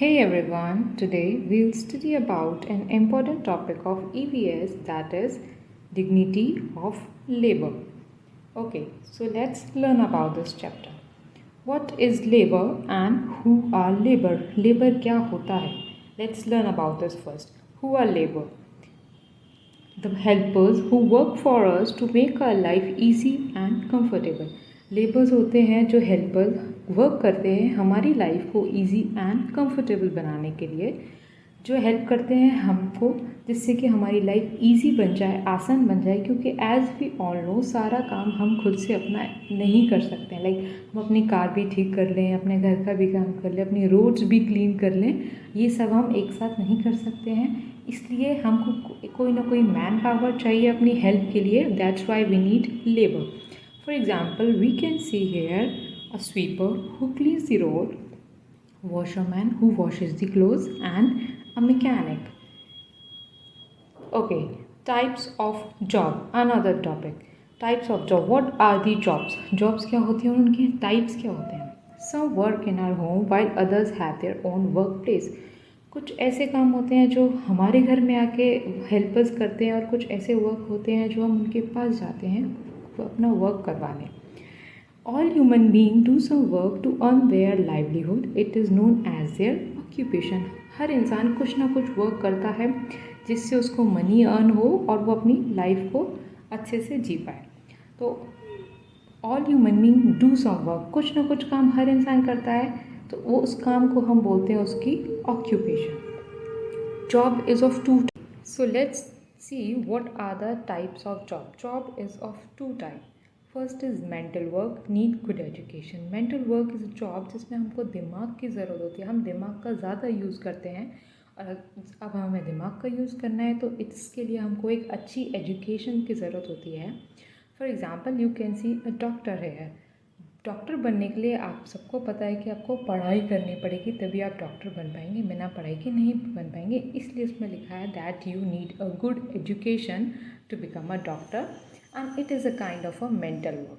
Hey everyone, today we'll study about an important topic of EVS, that is dignity of labor. Okay, so let's learn about this chapter. What is labor and who are labor? Labor क्या होता है? Let's learn about this first. Who are labor? The helpers who work for us to make our life easy and comfortable. Labours होते हैं जो helper work करते हैं हमारी life को इजी एंड कंफर्टेबल बनाने के लिए, जो हेल्प करते हैं हमको जिससे कि हमारी लाइफ इजी बन जाए, आसान बन जाए। क्योंकि एज वी ऑल नो सारा काम हम खुद से अपना नहीं कर सकते हैं। हम अपनी कार भी ठीक कर लें, अपने घर का भी काम कर लें, अपनी रोड्स भी क्लीन कर लें, ये सब हम एक साथ नहीं कर सकते हैं। इसलिए हमको कोई ना कोई मैन पावर चाहिए अपनी हेल्प के लिए। That's why we need labour. For example we can see here a sweeper who cleans the road, washerman who washes the clothes, and a mechanic. Okay, types of job, another topic. Types of job. What are the jobs? Jobs क्या होती हैं और उनके types क्या होते हैं? Some work in our home while others have their own workplace. कुछ ऐसे काम होते हैं जो हमारे घर में आके हेल्पर्स करते हैं और कुछ ऐसे वर्क होते हैं जो हम उनके पास जाते हैं अपना वर्क करवाने. All human beings do some work to earn their livelihood. It is known as their occupation. हर इंसान कुछ ना कुछ वर्क करता है जिससे उसको मनी अर्न हो और वो अपनी लाइफ को अच्छे से जी पाए. तो all human being do some work, कुछ ना कुछ काम हर इंसान करता है, तो वो उस काम को हम बोलते हैं उसकी occupation. Job is of two. So let's see what are the types of job. Job is of two type. First is mental work, need good education. Mental work is a job जिसमें हमको दिमाग की ज़रूरत होती है. हम दिमाग का ज़्यादा यूज़ करते हैं और अब हमें दिमाग का यूज़ करना है तो इसके लिए हमको एक अच्छी एजुकेशन की ज़रूरत होती है. For example you can C a doctor है. डॉक्टर बनने के लिए आप सबको पता है कि आपको पढ़ाई करनी पड़ेगी, तभी आप डॉक्टर बन पाएंगे. बिना पढ़ाई के नहीं बन पाएंगे. इसलिए उसमें लिखा है that you need a good education to become a doctor, and it is a kind of a mental work.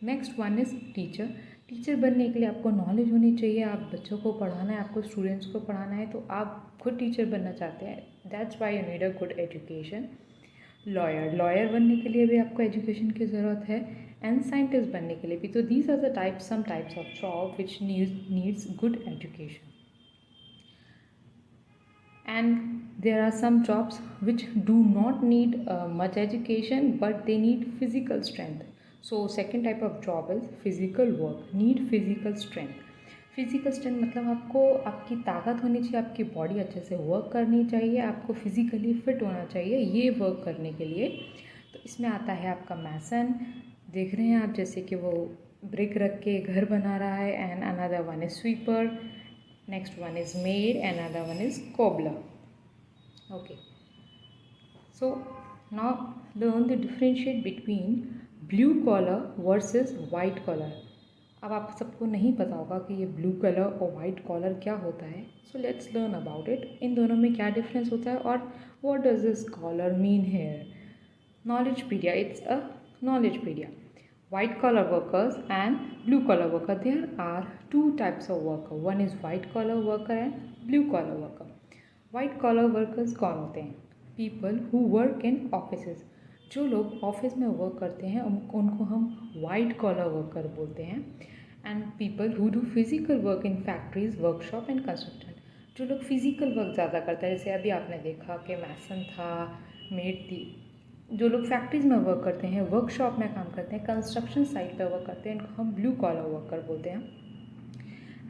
Next one is teacher. Teacher बनने के लिए आपको नॉलेज होनी चाहिए. आप बच्चों को पढ़ाना है, आपको स्टूडेंट्स को पढ़ाना है, तो आप खुद टीचर बनना चाहते हैं. That's why you need a good education. Lawyer बनने के लिए भी आपको एजुकेशन की ज़रूरत है, एंड साइंटिस्ट बनने के लिए भी. तो these are the types, some types of job which needs good education. And there are some jobs which do not need much education but they need physical strength. So second type of job is physical work, need physical strength. Physical strength मतलब आपको आपकी ताकत होनी चाहिए, आपकी body अच्छे से work करनी चाहिए, आपको फिजिकली फिट होना चाहिए ये वर्क करने के लिए. तो इसमें आता है आपका मैसन. देख रहे हैं आप जैसे कि वो ब्रिक रख के घर बना रहा है. And another one is sweeper. Next one is maid, another one is cobbler. Okay, so now learn the differentiate between blue collar versus white collar. अब आप सबको नहीं पता होगा कि ये ब्लू कलर और वाइट कॉलर क्या होता है. So let's learn about it. इन दोनों में क्या डिफरेंस होता है और what does this collar mean here. Knowledgepedia, it's a knowledgepedia. White collar workers and blue collar worker. There are two types of worker. One is white collar worker and blue collar worker. White collar workers कौन होते हैं? People who work in offices. जो लोग office में work करते हैं उनको हम वाइट कॉलर वर्कर बोलते हैं. And people who do physical work in factories, workshop and construction. जो लोग फिजिकल वर्क ज़्यादा करते हैं, जैसे अभी आपने देखा कि मैसन था, मेड थी. जो लोग फैक्ट्रीज में वर्क करते हैं, वर्कशॉप में काम करते हैं, कंस्ट्रक्शन साइट पर वर्क करते हैं, इनको हम ब्लू कॉलर वर्कर बोलते हैं.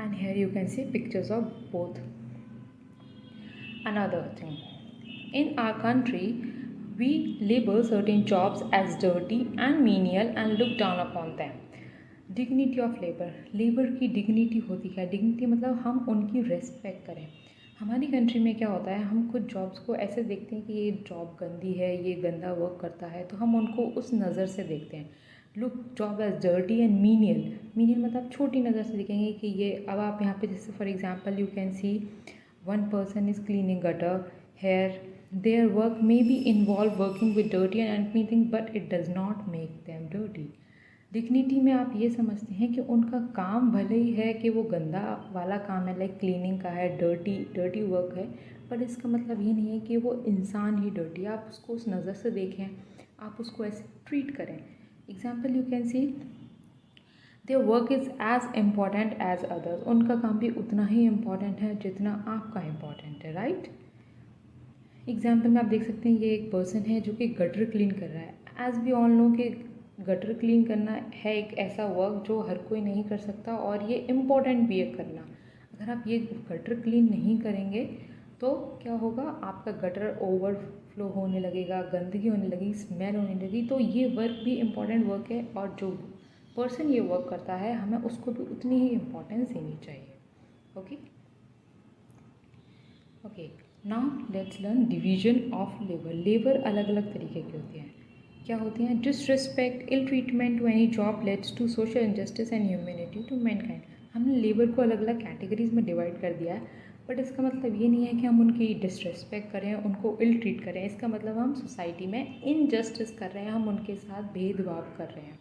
And here you can see pictures of both. Another thing, in our country we label certain jobs as dirty and menial and look down upon them. Dignity of labour. Labour की dignity होती है. Dignity मतलब हम उनकी respect करें. हमारी country में क्या होता है, हम कुछ जॉब्स को ऐसे देखते हैं कि ये जॉब गंदी है, ये गंदा वर्क करता है, तो हम उनको उस नज़र से देखते हैं. Look job as dirty and menial. Menial मतलब छोटी नज़र से देखेंगे कि ये. अब आप यहाँ पे जैसे for example you can see one person is cleaning gutter here. Their work may be involve working with dirty and anything, but it does not make them dirty. Dignity में आप ये समझते हैं कि उनका काम भले ही है कि वो गंदा वाला काम है, लाइक क्लीनिंग का है, डर्टी वर्क है, पर इसका मतलब ये नहीं है कि वो इंसान ही डर्टी है। आप उसको उस नज़र से देखें, आप उसको ऐसे ट्रीट करें। Example you can see their work is as important as others. उनका काम भी उतना ही इम्पॉर्टेंट है जितना आपका इम्पॉर्टेंट है, राइट। एग्जाम्पल में आप देख सकते हैं ये एक पर्सन है जो कि गटर क्लीन कर रहा है। एज वी ऑल नो कि गटर क्लीन करना है एक ऐसा वर्क जो हर कोई नहीं कर सकता और ये इम्पॉर्टेंट भी है करना। अगर आप ये गटर क्लीन नहीं करेंगे तो क्या होगा, आपका गटर ओवरफ्लो होने लगेगा, गंदगी होने लगी, स्मेल होने लगी। तो ये वर्क भी इम्पॉर्टेंट वर्क है और जो पर्सन ये वर्क करता है हमें उसको भी उतनी ही इम्पोर्टेंस देनी चाहिए। Okay now let's learn division of labour. Labour अलग अलग तरीके की होती हैं। क्या होती हैं? Disrespect, ill treatment to any job leads to social injustice and humanity to mankind. हमने लेबर को अलग अलग कैटेगरीज में डिवाइड कर दिया है, बट इसका मतलब ये नहीं है कि हम उनकी डिसरिस्पेक्ट करें, उनको इल ट्रीट करें। इसका मतलब हम सोसाइटी में इनजस्टिस कर रहे हैं, हम उनके साथ भेदभाव कर रहे हैं।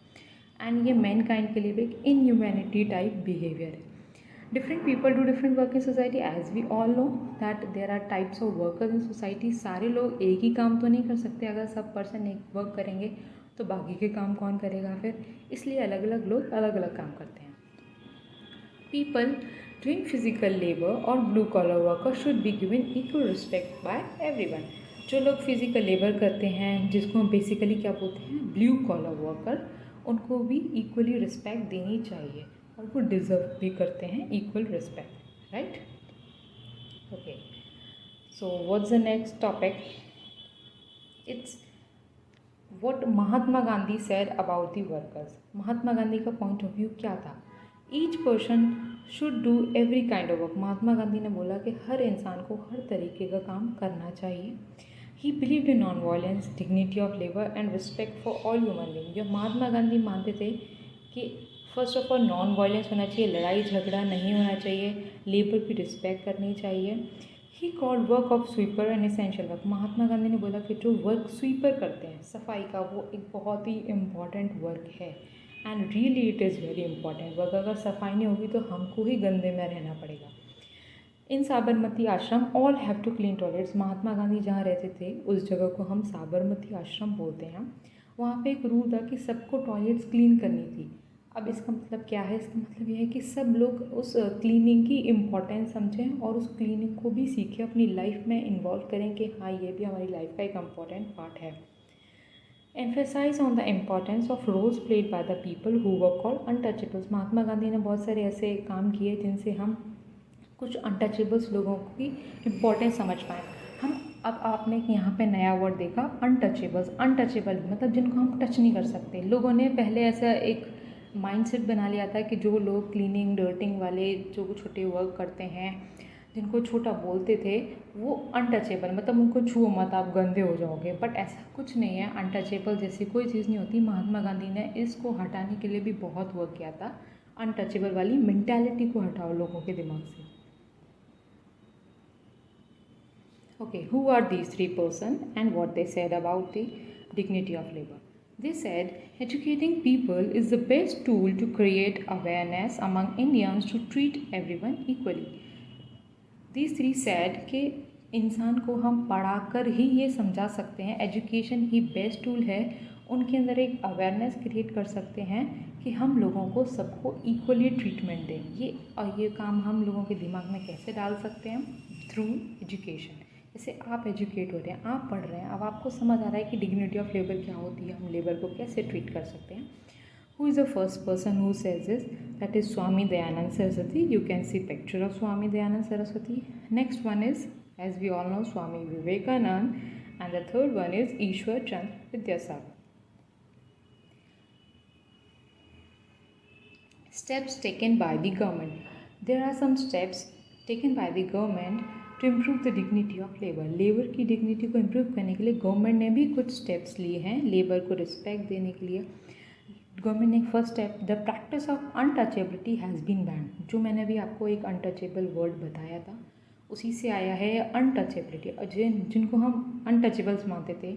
एंड ये मैनकाइंड के लिए भी एक इनह्यूमैनिटी टाइप बिहेवियर है। Different people do different work in society, as we all know that there are types of workers in society. सारे लोग एक ही काम तो नहीं कर सकते। अगर सब पर्सन एक वर्क करेंगे तो बाकी के काम कौन करेगा फिर, इसलिए अलग अलग लोग अलग अलग काम करते हैं। People doing physical labor or blue collar worker should be given equal respect by everyone. जो लोग फिजिकल लेबर करते हैं, जिसको हम बेसिकली क्या बोलते हैं, ब्लू कॉलर वर्कर, उनको भी इक्वली रिस्पेक्ट देनी चाहिए और वो डिज़र्व भी करते हैं equal respect, right. Okay, so what's the next topic? It's what Mahatma Gandhi said about the workers. Mahatma Gandhi का पॉइंट ऑफ व्यू क्या था? Each person should do every kind of work. Mahatma Gandhi ने बोला कि हर इंसान को हर तरीके का काम करना चाहिए। ही believed in non violence, dignity of labour and respect for all human being. जो महात्मा गांधी मानते थे कि first of all non violence होना चाहिए, लड़ाई झगड़ा नहीं होना चाहिए, लेबर की रिस्पेक्ट करनी चाहिए। He called work of sweeper an essential work. Mahatma Gandhi ने बोला कि जो वर्क स्वीपर करते हैं, सफाई का, वो एक बहुत ही इम्पॉर्टेंट वर्क है। And really it is very important work. अगर सफाई नहीं होगी तो हमको ही गंदे में रहना पड़ेगा। In Sabarmati Ashram all have to clean toilets. Mahatma Gandhi जहाँ रहते थे उस जगह को हम साबरमती आश्रम बोलते हैं। वहाँ पे एक रूल था कि सबको टॉयलेट्स क्लीन करनी थी। अब इसका मतलब क्या है? इसका मतलब ये है कि सब लोग उस क्लीनिंग की इम्पोर्टेंस समझें और उस क्लीनिंग को भी सीखें, अपनी लाइफ में इन्वॉल्व करें कि हाँ ये भी हमारी लाइफ का एक इम्पॉर्टेंट पार्ट है। Emphasise on the importance of roles played by the people who were called untouchables. Mahatma Gandhi ने बहुत सारे ऐसे काम किए जिनसे हम कुछ अनटचेबल्स लोगों की इम्पोर्टेंस समझ पाएँ। हम अब आपने यहाँ पे नया वर्ड देखा, अनटचेबल्स। अनटचेबल मतलब जिनको हम टच नहीं कर सकते। लोगों ने पहले ऐसा एक माइंडसेट बना लिया था कि जो लोग क्लीनिंग डर्टिंग वाले जो छोटे वर्क करते हैं, जिनको छोटा बोलते थे, वो अनटचेबल, मतलब उनको छुओ मत, आप गंदे हो जाओगे। बट ऐसा कुछ नहीं है, अनटचेबल जैसी कोई चीज़ नहीं होती। महात्मा गांधी ने इसको हटाने के लिए भी बहुत वर्क किया था। अनटचेबल वाली मेंटालिटी को हटाओ लोगों के दिमाग से। Okay, who are these three persons and what they said about the dignity of labor? They said, educating people is the best tool to create awareness among Indians to treat everyone equally. These three said कि इंसान को हम पढ़ाकर ही ये समझा सकते हैं, education ही best tool है। उनके अंदर एक अवेयरनेस क्रिएट कर सकते हैं कि हम लोगों को सबको इक्वली ट्रीटमेंट दें। ये काम हम लोगों के दिमाग में कैसे डाल सकते हैं? Through education. जैसे आप एजुकेट हो रहे हैं, आप पढ़ रहे हैं, अब आपको समझ आ रहा है कि डिग्निटी ऑफ लेबर क्या होती है, हम लेबर को कैसे ट्रीट कर सकते हैं। Who is the first person who says this? That is Swami Dayanand Saraswati. You can see picture of Swami Dayanand Saraswati. Next one is, as we all know, Swami Vivekanand, and the third one is Ishwar Chand Vidyasagar. Steps taken by the government. There are some steps taken by the government to improve the dignity of labor. Labour की dignity को improve करने के लिए government ने भी कुछ steps लिए हैं लेबर को रिस्पेक्ट देने के लिए। गवर्नमेंट ने first step, the practice of untouchability has been banned. जो मैंने अभी आपको एक अनटचेबल वर्ड बताया था उसी से आया है अनटचेबिलिटी। जिनको हम अनटचेबल्स मानते थे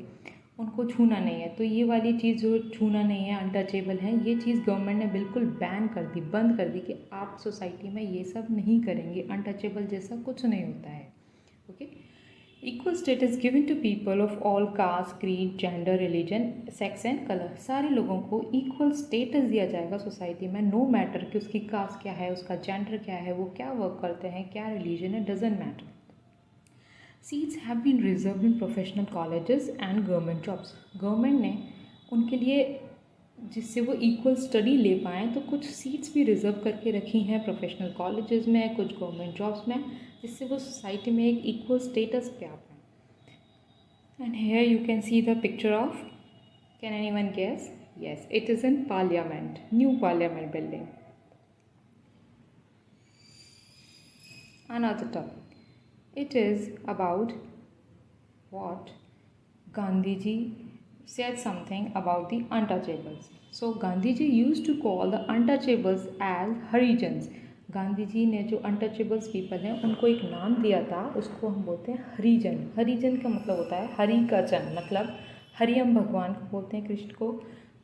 उनको छूना नहीं है। तो ये वाली चीज़ जो छूना नहीं है, अनटचेबल है, ये चीज़ गवर्नमेंट ने बिल्कुल बैन कर दी, बंद कर दी कि आप सोसाइटी में ये सब नहीं करेंगे। अनटचेबल जैसा कुछ नहीं होता है। Okay. Equal status given to people of all caste, creed, gender, religion, sex and colour. सारे लोगों को इक्वल स्टेटस दिया जाएगा सोसाइटी में, नो मैटर कि उसकी कास्ट क्या है, उसका जेंडर क्या है, वो क्या वर्क करते हैं, क्या रिलीजन है, doesn't matter. Seats have been reserved in professional colleges and government jobs. Government ने उनके लिए, जिससे वो इक्वल स्टडी ले पाएँ, तो कुछ सीट्स भी रिजर्व करके रखी हैं प्रोफेशनल कॉलेजेस में, कुछ गवर्नमेंट जॉब्स में, जिससे वो सोसाइटी में एक इक्वल स्टेटस पे आ पाएँ। And here you can see the picture of, can anyone guess? Yes, it is in parliament, new parliament building. Another topic. It is about what Gandhi ji said something about the untouchables. So Gandhi ji used to call the untouchables as Harijans. Gandhi ji ने जो untouchables people हैं उनको एक नाम दिया था, उसको हम बोलते हैं हरिजन। हरिजन का मतलब होता है हरि का जन, मतलब हरि हम भगवान को बोलते हैं, कृष्ण को।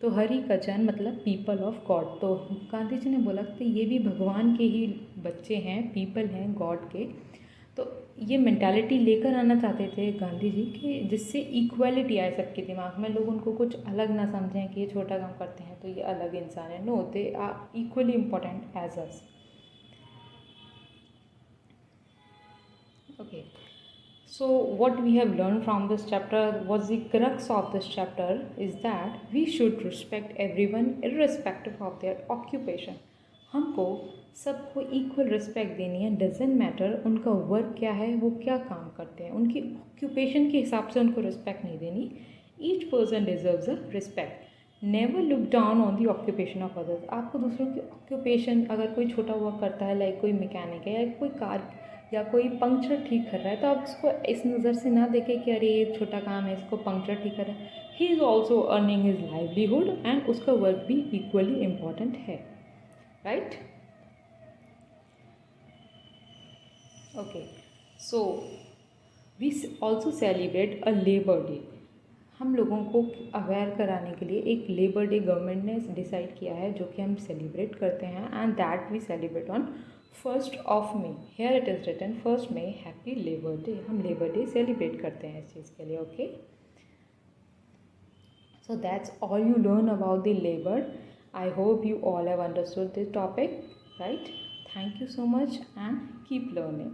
तो हरि का जन मतलब पीपल ऑफ गॉड। तो गांधी जी ने बोला कि ये भी भगवान के ही बच्चे हैं, पीपल हैं गॉड के। तो ये मेंटालिटी लेकर आना चाहते थे गांधी जी कि जिससे इक्वालिटी आए सबके दिमाग में, लोग उनको कुछ अलग ना समझें कि ये छोटा काम करते हैं तो ये अलग इंसान है। No, they are equally important as us. Okay, so what we have learned from this chapter, was the crux of this chapter, is that we should respect everyone irrespective of their occupation. हमको सबको equal respect देनी है, doesn't matter उनका work क्या है, वो क्या काम करते हैं, उनकी ऑक्यूपेशन के हिसाब से उनको रिस्पेक्ट नहीं देनी। Each person deserves a respect. Never look down on the occupation of others. आपको दूसरों की ऑक्यूपेशन, अगर कोई छोटा वर्क करता है, लाइक कोई मैकेनिक है या कोई कार या कोई पंक्चर ठीक कर रहा है, तो आप उसको इस नज़र से ना देखें कि अरे ये छोटा काम है, इसको पंक्चर ठीक कर रहा है। He is also earning his livelihood and उसका वर्क भी इक्वली इम्पॉर्टेंट है, right? Okay, so we also celebrate a labour day. हम लोगों को अवेयर कराने के लिए एक लेबर डे गवर्नमेंट ने डिसाइड किया है, जो कि हम सेलिब्रेट करते हैं, and that we celebrate on 1st of May. Here it is written 1st May, happy labour day. हम लेबर डे सेलिब्रेट करते हैं इस चीज़ के लिए। Okay, so that's all you learn about the labour. I hope you all have understood this topic, right? Thank you so much and keep learning.